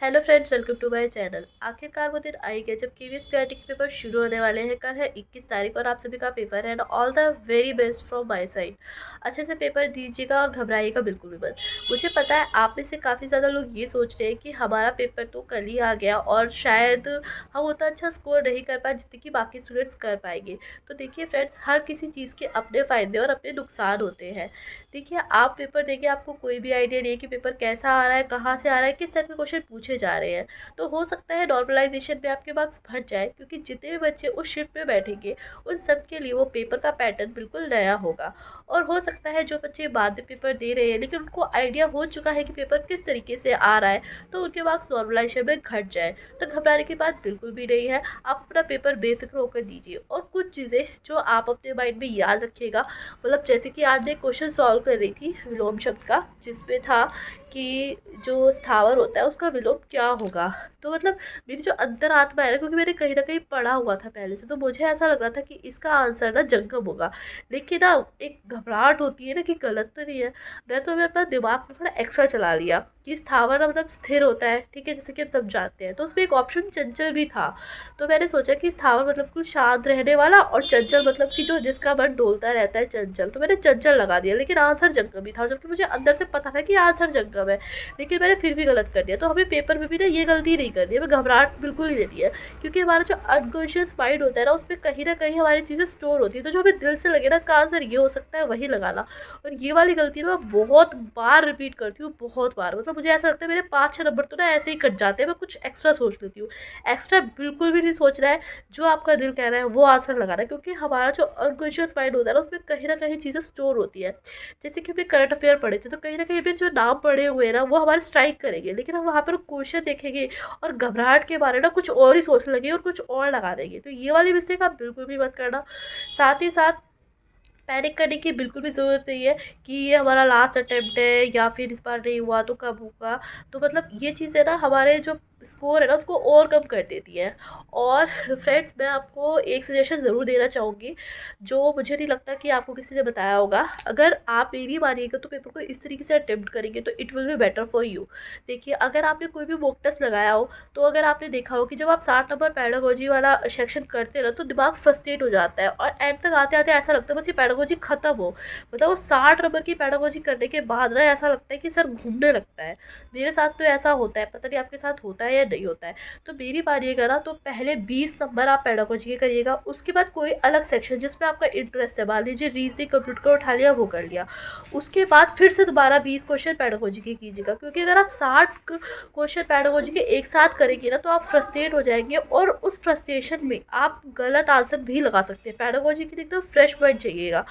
Hello friends, welcome to my channel. आखिरकार वो दिन आई गया जब केवीएस पीआरटी के पेपर शुरू होने वाले हैं। कल है 21 तारीख और आप सभी का पेपर है and all the very best from my side. अच्छे से पेपर दीजिएगा और घबराइएगा बिल्कुल भी मत। मुझे पता है आप में से काफ़ी ज़्यादा लोग ये सोच रहे हैं कि हमारा पेपर तो कल ही आ गया और शायद हम उतना अच्छा स्कोर नहीं कर पाए जितने कि बाकी स्टूडेंट्स कर पाएंगे। तो देखिए फ्रेंड्स, हर किसी चीज़ के अपने फ़ायदे और अपने नुकसान होते हैं। देखिए, आप पेपर देके आपको कोई भी आइडिया नहीं है कि पेपर कैसा आ रहा है, कहाँ से आ रहा है, किस टाइप के क्वेश्चन पूछे जा रहे हैं। तो हो सकता है नॉर्मलाइजेशन में आपके मार्क्स फट जाए, क्योंकि जितने भी बच्चे उस शिफ्ट में बैठेंगे उन सब के लिए वो पेपर का पैटर्न बिल्कुल नया होगा। और हो सकता है जो बच्चे बाद में पेपर दे रहे हैं लेकिन उनको आइडिया हो चुका है कि पेपर किस तरीके से आ रहा है, तो उनके मार्क्स नॉर्मलाइजेशन में घट जाए। तो घबराने की बात बिल्कुल भी नहीं है। आप अपना पेपर बेफिक्र होकर दीजिए। और कुछ चीज़ें जो आप अपने माइंड में याद रखिएगा, मतलब जैसे कि आज मैं क्वेश्चन सॉल्व कर रही थी विलोम शब्द का, जिसमें था कि जो स्थावर होता है उसका विलोम क्या होगा। तो मतलब मेरी जो अंतर आत्मा है ना, क्योंकि मैंने कहीं ना कहीं पढ़ा हुआ था पहले से, तो मुझे ऐसा लग रहा था कि इसका आंसर ना जंगम होगा। लेकिन ना एक घबराहट होती है ना कि गलत तो नहीं है। मैं तो अपना दिमाग में थोड़ा एक्स्ट्रा चला लिया कि स्थावर ना मतलब स्थिर होता है, ठीक है, जैसे कि हम सब जानते हैं। तो उसमें एक ऑप्शन चंचल भी था। तो मैंने सोचा कि स्थावर मतलब कुछ शांत रहने वाला, और चंचल मतलब कि जो जिसका मन डोलता रहता है, चंचल। तो मैंने चंचल लगा दिया, लेकिन आंसर जंगम ही था, जबकि मुझे अंदर से पता था कि आंसर जंगम है। लेकिन मैंने फिर भी गलत कर दिया। तो हमें पेपर में भी ना ये गलती नहीं करनी है, हमें घबराहट बिल्कुल नहीं देनी है। क्योंकि हमारा जो अनकॉन्शियस माइंड होता है ना, उसमें कहीं ना कहीं हमारी चीज़ें स्टोर होती है। तो जो हमें दिल से लगे ना इसका आंसर ये हो सकता है, वही लगाना। और ये वाली गलती ना मैं बहुत बार रिपीट करती हूँ, बहुत बार। मतलब मुझे ऐसा लगता है मेरे 5-6 नंबर तो ना ऐसे ही कट जाते हैं। मैं कुछ एक्स्ट्रा सोच लेती हूँ। एक्स्ट्रा बिल्कुल भी नहीं सोचना है। जो आपका दिल कह रहा है वो आंसर लगाना है, क्योंकि हमारा जो अनकॉन्शियस माइंड होता है ना, उसमें कहीं ना कहीं चीज़ें स्टोर होती है। जैसे कि हमने करंट अफेयर पढ़े थे, तो कहीं ना कहीं पे जो नाम पढ़े हुए हैं ना वो हमारे स्ट्राइक करेंगे, लेकिन हम वहाँ पर क्वेश्चन देखेंगे और घबराहट के बारे में कुछ और ही सोचने लगे और कुछ और लगा देंगे। तो ये वाली मिस्टेक आप बिल्कुल भी मत करना। साथ ही साथ पैनिक करने की बिल्कुल भी ज़रूरत नहीं है कि ये हमारा लास्ट अटेम्प्ट है या फिर इस बार नहीं हुआ तो कब होगा। तो मतलब ये चीज़ें ना हमारे जो स्कोर है ना उसको और कम कर देती है। और फ्रेंड्स, मैं आपको एक सजेशन ज़रूर देना चाहूँगी, जो मुझे नहीं लगता कि आपको किसी ने बताया होगा। अगर आप मेरी मानिएगा तो पेपर को इस तरीके से अटेम्प्ट करेंगे तो it will be better for you. देखिए, अगर आपने कोई भी मॉक टेस्ट लगाया हो, तो अगर आपने देखा हो कि जब आप 60 नंबर पैडागोजी वाला सेक्शन करते हैं ना, तो दिमाग फ्रस्ट्रेट हो जाता है और एंड तक आते आते ऐसा लगता है बस ये पैडागोजी खत्म हो। मतलब वो 60 नंबर की पैडागोजी करने के बाद ना ऐसा लगता है कि सर घूमने लगता है। मेरे साथ तो ऐसा होता है, पता नहीं आपके साथ होता है या नहीं होता है। तो मेरी मानिएगा ना, तो पहले 20 नंबर आप पैडागोजी के करिएगा, उसके बाद कोई अलग सेक्शन जिसमें आपका इंटरेस्ट है, मान लीजिए रीजनिंग कंप्यूटर को उठा लिया, वो कर लिया। उसके बाद फिर से दोबारा 20 क्वेश्चन पैडागोजी के कीजिएगा, क्योंकि अगर आप 60 क्वेश्चन पैडागोजी के एक साथ करेंगे ना तो आप फ्रस्ट्रेट हो जाएंगे, और उस फ्रस्ट्रेशन में आप गलत आंसर भी लगा सकते हैं। पैडागोजी के लिए एकदम फ्रेश माइंड चाहिएगा।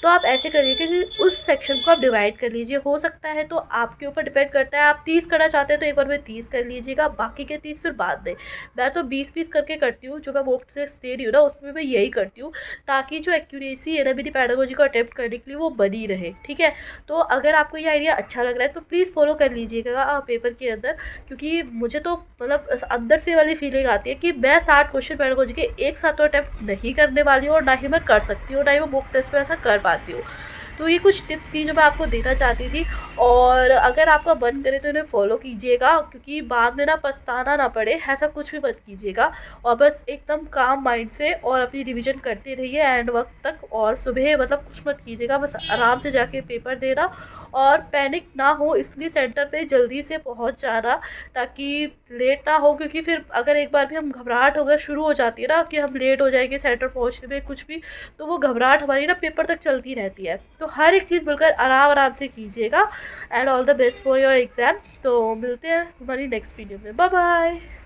तो आप ऐसे करिए कि उस सेक्शन को आप डिवाइड कर लीजिए। हो सकता है, तो आपके ऊपर डिपेंड करता है, आप 30 करना चाहते हैं तो एक बार में 30 कर लीजिएगा, बाकी के 30 फिर बाद में। मैं तो 20-20 करके करती हूँ। जो मैं मॉक टेस्ट दे रही हूँ ना उसमें मैं यही करती हूँ, ताकि जो एक्यूरेसी है ना मेरी पैडागोजी को अटेम्प्ट करने के लिए वो बनी रहे, ठीक है। तो अगर आपको ये आइडिया अच्छा लग रहा है तो प्लीज़ फॉलो कर लीजिएगा पेपर के अंदर, क्योंकि मुझे तो मतलब अंदर से वाली फीलिंग आती है कि मैं 60 क्वेश्चन पैडागोजी के एक साथ तो अटेम्प्ट नहीं करने वाली हूँ, और ना ही मैं कर सकती हूँ, ना ही मैं मॉक टेस्ट में ऐसा कर पाती हूँ। तो ये कुछ टिप्स थी जो मैं आपको देना चाहती थी। और अगर आपका मन करे तो इन्हें फॉलो कीजिएगा, क्योंकि बाद में ना पछताना ना पड़े, ऐसा कुछ भी मत कीजिएगा। और बस एकदम काम माइंड से और अपनी रिवीजन करते रहिए एंड वक्त तक। और सुबह मतलब कुछ मत कीजिएगा, बस आराम से जाके पेपर देना और पैनिक ना हो, इसलिए सेंटर पे जल्दी से पहुंच जाना, ताकि लेट ना हो। क्योंकि फिर अगर एक बार भी हम घबराहट होकर शुरू हो जाती है ना कि हम लेट हो जाएंगे सेंटर पहुंचने में कुछ भी, तो वो घबराहट हमारी ना पेपर तक चलती रहती है। तो हर एक चीज़ मिलकर आराम आराम से कीजिएगा। And all the best for your exams. तो मिलते हैं हमारी नेक्स्ट वीडियो में। Bye bye.